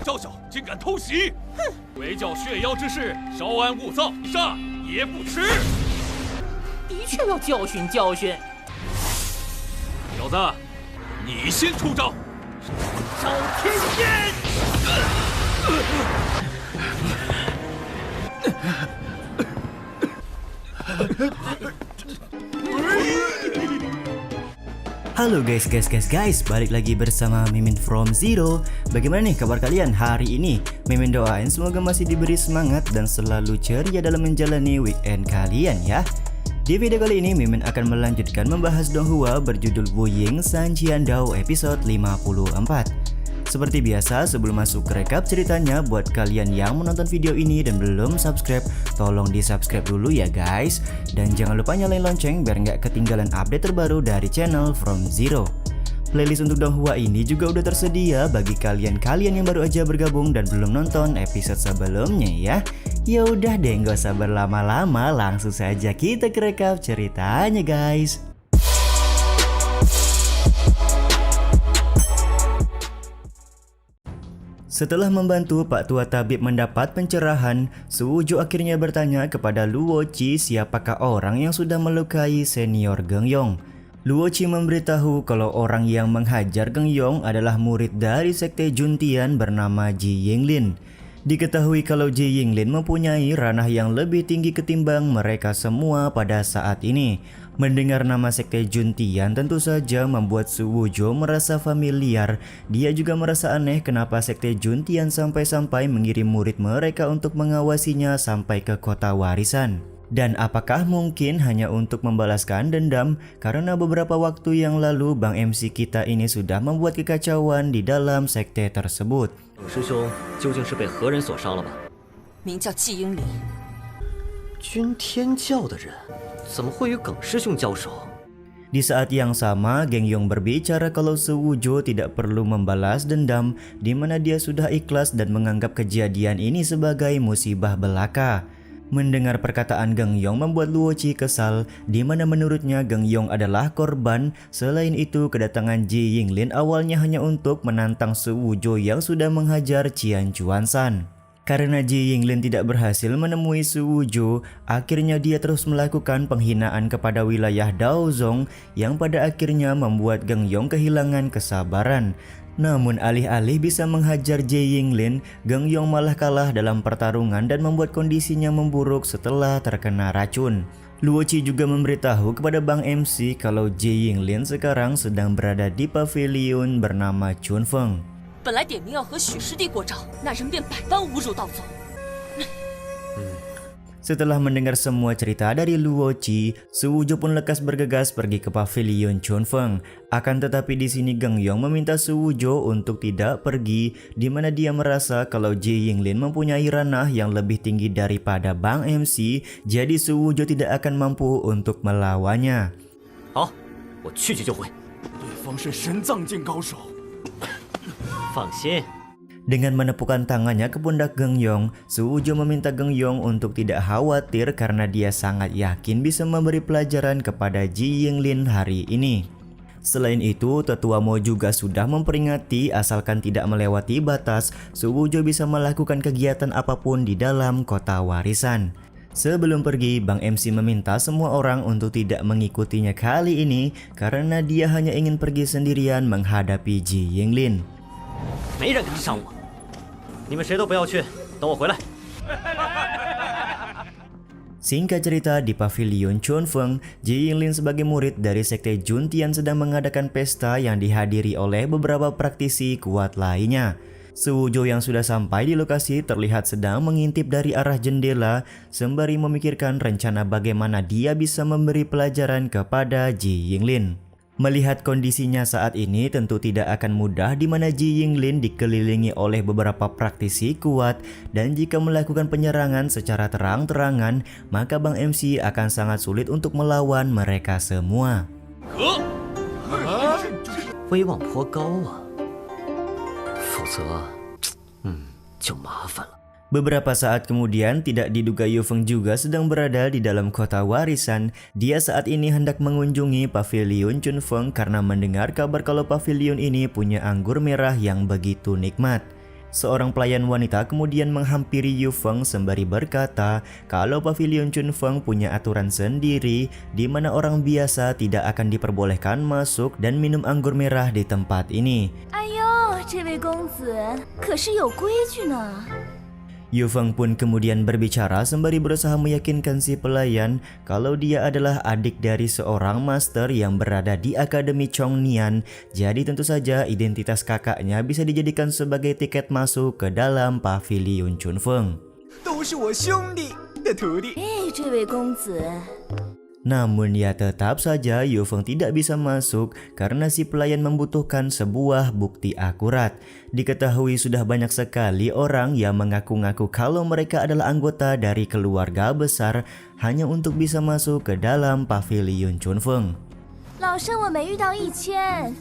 赵小竟敢偷袭！哼！为教血妖之事，稍安勿躁，杀也不迟。的确要教训教训。小子，你先出招！烧天剑！ Halo guys, balik lagi bersama Mimin from Zero. Bagaimana nih kabar kalian hari ini? Mimin doain semoga masih diberi semangat dan selalu ceria dalam menjalani weekend kalian ya. Di video kali ini Mimin akan melanjutkan membahas Donghua berjudul Wuying Sanjian Dao episode 54. Seperti biasa, sebelum masuk ke rekap ceritanya, buat kalian yang menonton video ini dan belum subscribe, tolong di subscribe dulu ya guys. Dan jangan lupa nyalain lonceng biar nggak ketinggalan update terbaru dari channel From Zero. Playlist untuk Donghua ini juga udah tersedia bagi kalian yang baru aja bergabung dan belum nonton episode sebelumnya ya. Ya udah deh, nggak usah berlama-lama, langsung saja kita ke rekap ceritanya guys. Setelah membantu Pak Tua Tabib mendapat pencerahan, Suwujo akhirnya bertanya kepada Luochi siapakah orang yang sudah melukai senior Gengyong. Luochi memberitahu kalau orang yang menghajar Gengyong adalah murid dari sekte Juntian bernama Ji Yinglin. Diketahui kalau Ji Yinglin mempunyai ranah yang lebih tinggi ketimbang mereka semua pada saat ini. Mendengar nama sekte Juntian tentu saja membuat Suwujo merasa familiar. Dia juga merasa aneh kenapa sekte Juntian sampai-sampai mengirim murid mereka untuk mengawasinya sampai ke kota warisan. Dan apakah mungkin hanya untuk membalaskan dendam karena beberapa waktu yang lalu Bang MC kita ini sudah membuat kekacauan di dalam sekte tersebut. 师兄究竟是被何人所杀了吧？名叫季英林，君天教的人怎么会与耿师兄交手？ Di saat yang sama, Gengyong berbicara kalau Suwujo tidak perlu membalas dendam, di mana dia sudah ikhlas dan menganggap kejadian ini sebagai musibah belaka. Mendengar perkataan Gengyong membuat Luochi kesal, di mana menurutnya Gengyong adalah korban. Selain itu, kedatangan Ji Yinglin awalnya hanya untuk menantang Suwujo yang sudah menghajar Qian Chuansan. Karena Ji Yinglin tidak berhasil menemui Suwujo, akhirnya dia terus melakukan penghinaan kepada wilayah Daozong yang pada akhirnya membuat Gengyong kehilangan kesabaran. Namun alih-alih bisa menghajar Ji Yinglin, Gengyong malah kalah dalam pertarungan dan membuat kondisinya memburuk setelah terkena racun. Luochi juga memberitahu kepada Bang MC kalau Ji Yinglin sekarang sedang berada di pavilion bernama Chunfeng. 本来点名要和许师弟过招，那人便百般侮辱道宗。 Setelah mendengar semua cerita dari Luochi, Suwujo pun lekas bergegas pergi ke pavilion Chunfeng. Akan tetapi di sini Gengyong meminta Suwujo untuk tidak pergi, di mana dia merasa kalau Ji Yinglin mempunyai ranah yang lebih tinggi daripada Bang MC, jadi Suwujo tidak akan mampu untuk melawannya. 好，我去就会。对方是神藏境高手。 放心。 Dengan menepukkan tangannya ke pundak Gengyong, Suwujo meminta Gengyong untuk tidak khawatir karena dia sangat yakin bisa memberi pelajaran kepada Ji Yinglin hari ini. Selain itu, Tetua Mo juga sudah memperingati asalkan tidak melewati batas, Suwujo bisa melakukan kegiatan apapun di dalam kota warisan. Sebelum pergi, Bang MC meminta semua orang untuk tidak mengikutinya kali ini karena dia hanya ingin pergi sendirian menghadapi Ji Yinglin. 没人敢伤我，你们谁都不要去，等我回来。 Singkat cerita, di pavilion Chunfeng, Ji Yinglin sebagai murid dari sekte Juntian sedang mengadakan pesta yang dihadiri oleh beberapa praktisi kuat lainnya. Suwujo yang sudah sampai di lokasi terlihat sedang mengintip dari arah jendela sembari memikirkan rencana bagaimana dia bisa memberi pelajaran kepada Ji Yinglin. Melihat kondisinya saat ini tentu tidak akan mudah di mana Ji Yinglin dikelilingi oleh beberapa praktisi kuat dan jika melakukan penyerangan secara terang-terangan maka Bang MC akan sangat sulit untuk melawan mereka semua. 威望颇高啊，否则，就麻烦了。Beberapa saat kemudian, tidak diduga Yu Feng juga sedang berada di dalam kota warisan. Dia saat ini hendak mengunjungi pavilion Chun Feng karena mendengar kabar kalau pavilion ini punya anggur merah yang begitu nikmat. Seorang pelayan wanita kemudian menghampiri Yu Feng sembari berkata kalau pavilion Chun Feng punya aturan sendiri di mana orang biasa tidak akan diperbolehkan masuk dan minum anggur merah di tempat ini. 哎呦，这位公子可是有规矩呢。 Yu Feng pun kemudian berbicara sembari berusaha meyakinkan si pelayan kalau dia adalah adik dari seorang master yang berada di Akademi Chongnian. Jadi tentu saja identitas kakaknya bisa dijadikan sebagai tiket masuk ke dalam pavilion Chun Feng. 都是我兄弟的徒弟。哎，这位公子， Namun ya tetap saja Yu Feng tidak bisa masuk karena si pelayan membutuhkan sebuah bukti akurat. Diketahui sudah banyak sekali orang yang mengaku-ngaku kalau mereka adalah anggota dari keluarga besar hanya untuk bisa masuk ke dalam pavilion Chun Feng. 老生我没遇到1000。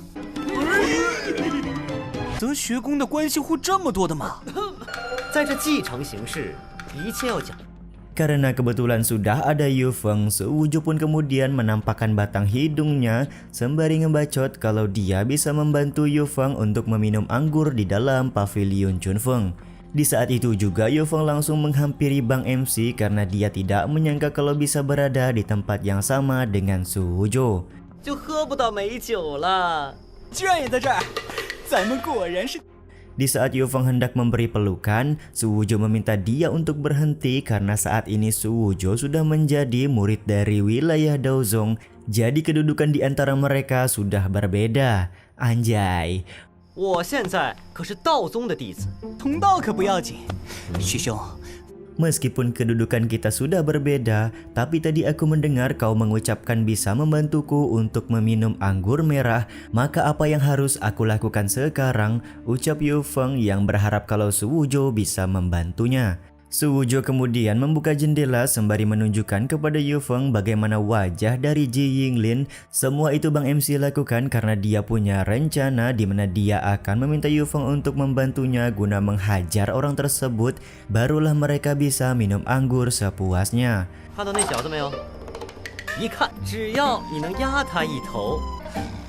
得学宫的关系户这么多的吗？在这继承形式，一切要讲。 Karena kebetulan sudah ada Yu Feng, Su Wuju pun kemudian menampakkan batang hidungnya sembari ngebacot kalau dia bisa membantu Yu Feng untuk meminum anggur di dalam pavilion Chun Feng. Di saat itu juga Yu Feng langsung menghampiri Bang MC karena dia tidak menyangka kalau bisa berada di tempat yang sama dengan Su Wuju. 就喝不到美酒了。居然也在这儿，咱们果然是。 Di saat Yu Feng hendak memberi pelukan, Su Wuju meminta dia untuk berhenti karena saat ini Su Wuju sudah menjadi murid dari wilayah Daozong. Jadi kedudukan di antara mereka sudah berbeda. Anjay. 我现在可是道宗的弟子。同道可不要紧，师兄。 Meskipun kedudukan kita sudah berbeda, tapi tadi aku mendengar kau mengucapkan bisa membantuku untuk meminum anggur merah, maka apa yang harus aku lakukan sekarang? Ucap Yu Feng yang berharap kalau Su Wuju bisa membantunya. Su Wuju kemudian membuka jendela sembari menunjukkan kepada Yu Feng bagaimana wajah dari Ji Yinglin. Semua itu Bang MC lakukan karena dia punya rencana di mana dia akan meminta Yu Feng untuk membantunya guna menghajar orang tersebut. Barulah mereka bisa minum anggur sepuasnya. 看到那小子没有？一看，只要你能压他一头，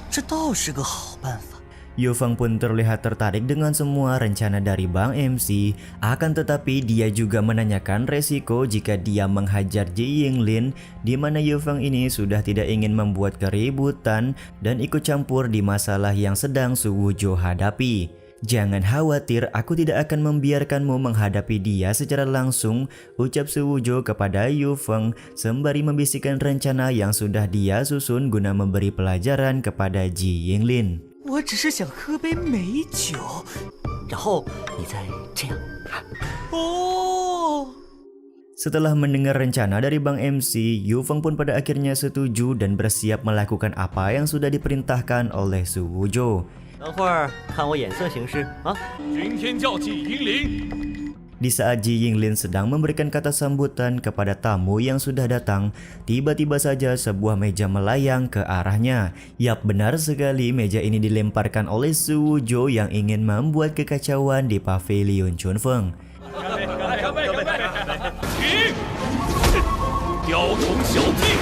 这倒是个好办法。 Yu Feng pun terlihat tertarik dengan semua rencana dari Bang MC. Akan tetapi dia juga menanyakan resiko jika dia menghajar Ji Yinglin, di mana Yu Feng ini sudah tidak ingin membuat keributan dan ikut campur di masalah yang sedang Su Wuju hadapi. Jangan khawatir, aku tidak akan membiarkanmu menghadapi dia secara langsung, ucap Su Wuju kepada Yu Feng sembari membisikkan rencana yang sudah dia susun guna memberi pelajaran kepada Ji Yinglin. 我只是想喝杯美酒， 然后你再这样。 哦。 Setelah mendengar rencana dari Bang MC, Yu Feng pun pada akhirnya setuju dan bersiap melakukan apa yang sudah diperintahkan oleh Su Wuju. 等会儿看我眼色行事啊！ 军天教纪银灵。 Di saat Ji Yinglin sedang memberikan kata sambutan kepada tamu yang sudah datang, tiba-tiba saja sebuah meja melayang ke arahnya. Yap, benar sekali, meja ini dilemparkan oleh Su Wuju yang ingin membuat kekacauan di pavilion Chun Feng. 停！雕虫小技。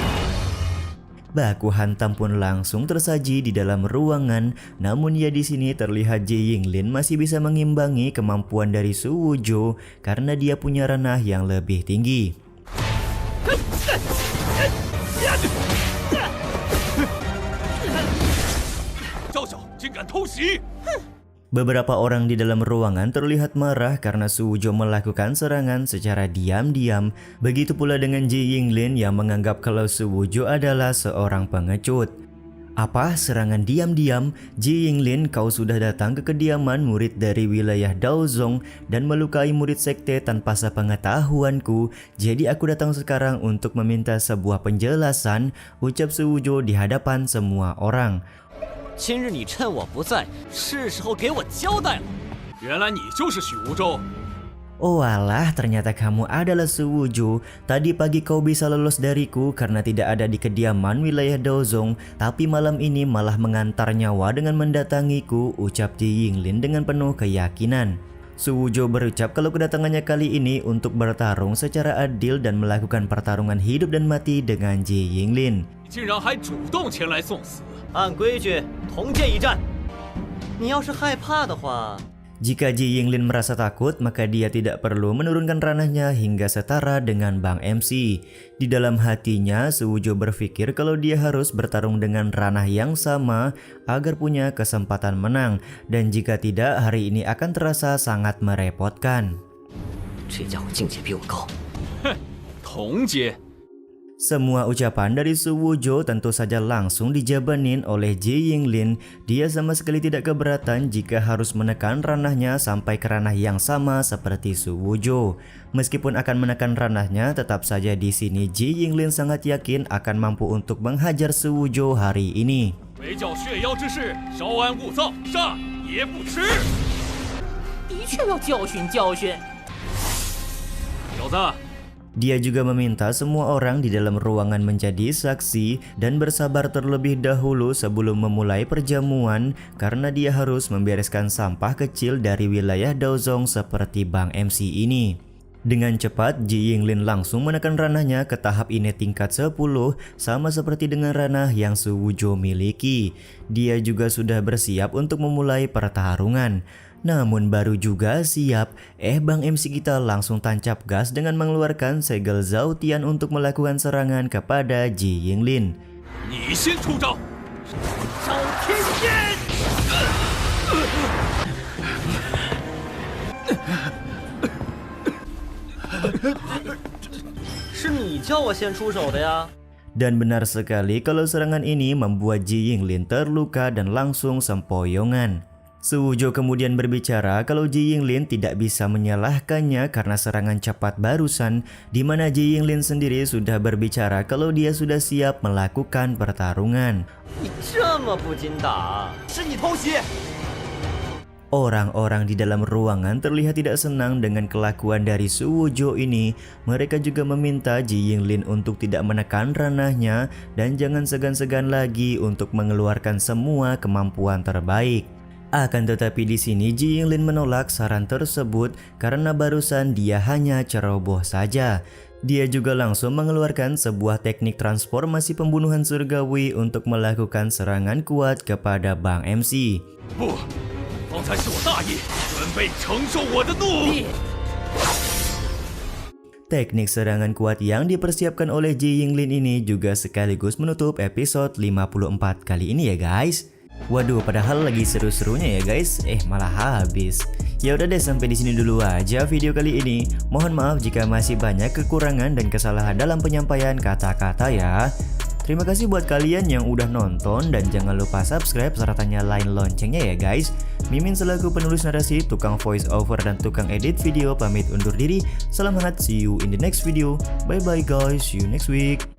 Baku hantam pun langsung tersaji di dalam ruangan. Namun ya di sini terlihat Ji Yinglin masih bisa mengimbangi kemampuan dari Su Wuju karena dia punya ranah yang lebih tinggi. 赵小竟敢偷袭！ Beberapa orang di dalam ruangan terlihat marah karena Su Wuju melakukan serangan secara diam-diam. Begitu pula dengan Ji Yinglin yang menganggap kalau Su Wuju adalah seorang pengecut. Apa? Serangan diam-diam? Ji Yinglin, kau sudah datang ke kediaman murid dari wilayah Daozong dan melukai murid sekte tanpa sepengetahuanku. Jadi aku datang sekarang untuk meminta sebuah penjelasan, ucap Su Wuju di hadapan semua orang. 今日你趁我不在，是时候给我交代了。原来你就是许无舟。 Oh alah, ternyata kamu adalah Su Wuju. Tadi pagi kau bisa lolos dariku karena tidak ada di kediaman wilayah Daozong, tapi malam ini malah mengantar nyawa dengan mendatangiku, ucap Ji Yinglin dengan penuh keyakinan. Su Wuzhou berucap kalau kedatangannya kali ini untuk bertarung secara adil dan melakukan pertarungan hidup dan mati dengan Ji Yinglin. 竟然还主动前来送死！ 按规矩，同剑一战。你要是害怕的话， Jika Ji Yinglin merasa takut, maka dia tidak perlu menurunkan ranahnya hingga setara dengan Bang MC. Di dalam hatinya, Su Wuzhou berpikir kalau dia harus bertarung dengan ranah yang sama agar punya kesempatan menang. Dan jika tidak, hari ini akan terasa sangat merepotkan. 这家伙境界比我高。哼，同阶。 Semua ucapan dari Su Wuzhou tentu saja langsung dijabanin oleh Ji Yinglin. Dia sama sekali tidak keberatan jika harus menekan ranahnya sampai ke ranah yang sama seperti Su Wuzhou. Meskipun akan menekan ranahnya, tetap saja di sini Ji Yinglin sangat yakin akan mampu untuk menghajar Su Wuzhou hari ini. 围剿血妖之事，稍安勿躁，杀也不迟。的确要教训教训。小子， Dia juga meminta semua orang di dalam ruangan menjadi saksi dan bersabar terlebih dahulu sebelum memulai perjamuan karena dia harus membereskan sampah kecil dari wilayah Daozong seperti Bang MC ini. Dengan cepat, Ji Yinglin langsung menekan ranahnya ke tahap ini tingkat 10 sama seperti dengan ranah yang Su Wuzhou miliki. Dia juga sudah bersiap untuk memulai pertarungan. Namun baru juga siap, Bang MC kita langsung tancap gas dengan mengeluarkan segel Zhao Tian untuk melakukan serangan kepada Ji Yinglin. 你先出招！ 烧天剑！是你叫我先出手的呀？ Dan benar sekali kalau serangan ini membuat Ji Yinglin terluka dan langsung sempoyongan. Su Wuzhou kemudian berbicara kalau Ji Yinglin tidak bisa menyalahkannya karena serangan cepat barusan, di mana Ji Yinglin sendiri sudah berbicara kalau dia sudah siap melakukan pertarungan. 你这么不禁打， 是你偷袭！ Orang-orang di dalam ruangan terlihat tidak senang dengan kelakuan dari Su Wuzhou ini. Mereka juga meminta Ji Yinglin untuk tidak menekan ranahnya dan jangan segan-segan lagi untuk mengeluarkan semua kemampuan terbaik. Akan tetapi di sini Ji Yinglin menolak saran tersebut karena barusan dia hanya ceroboh saja. Dia juga langsung mengeluarkan sebuah teknik transformasi pembunuhan surgawi untuk melakukan serangan kuat kepada Bang MC. 不，方才是我大意，准备承受我的怒。 Teknik serangan kuat yang dipersiapkan oleh Ji Yinglin ini juga sekaligus menutup episode 54 kali ini ya guys. Waduh, padahal lagi seru-serunya ya guys, malah habis. Ya udah deh, sampai di sini dulu aja video kali ini. Mohon maaf jika masih banyak kekurangan dan kesalahan dalam penyampaian kata-kata ya. Terima kasih buat kalian yang udah nonton dan jangan lupa subscribe serta nyalain loncengnya ya guys. Mimin selaku penulis narasi, tukang voice over dan tukang edit video pamit undur diri. Salam hangat, see you in the next video. Bye bye guys, see you next week.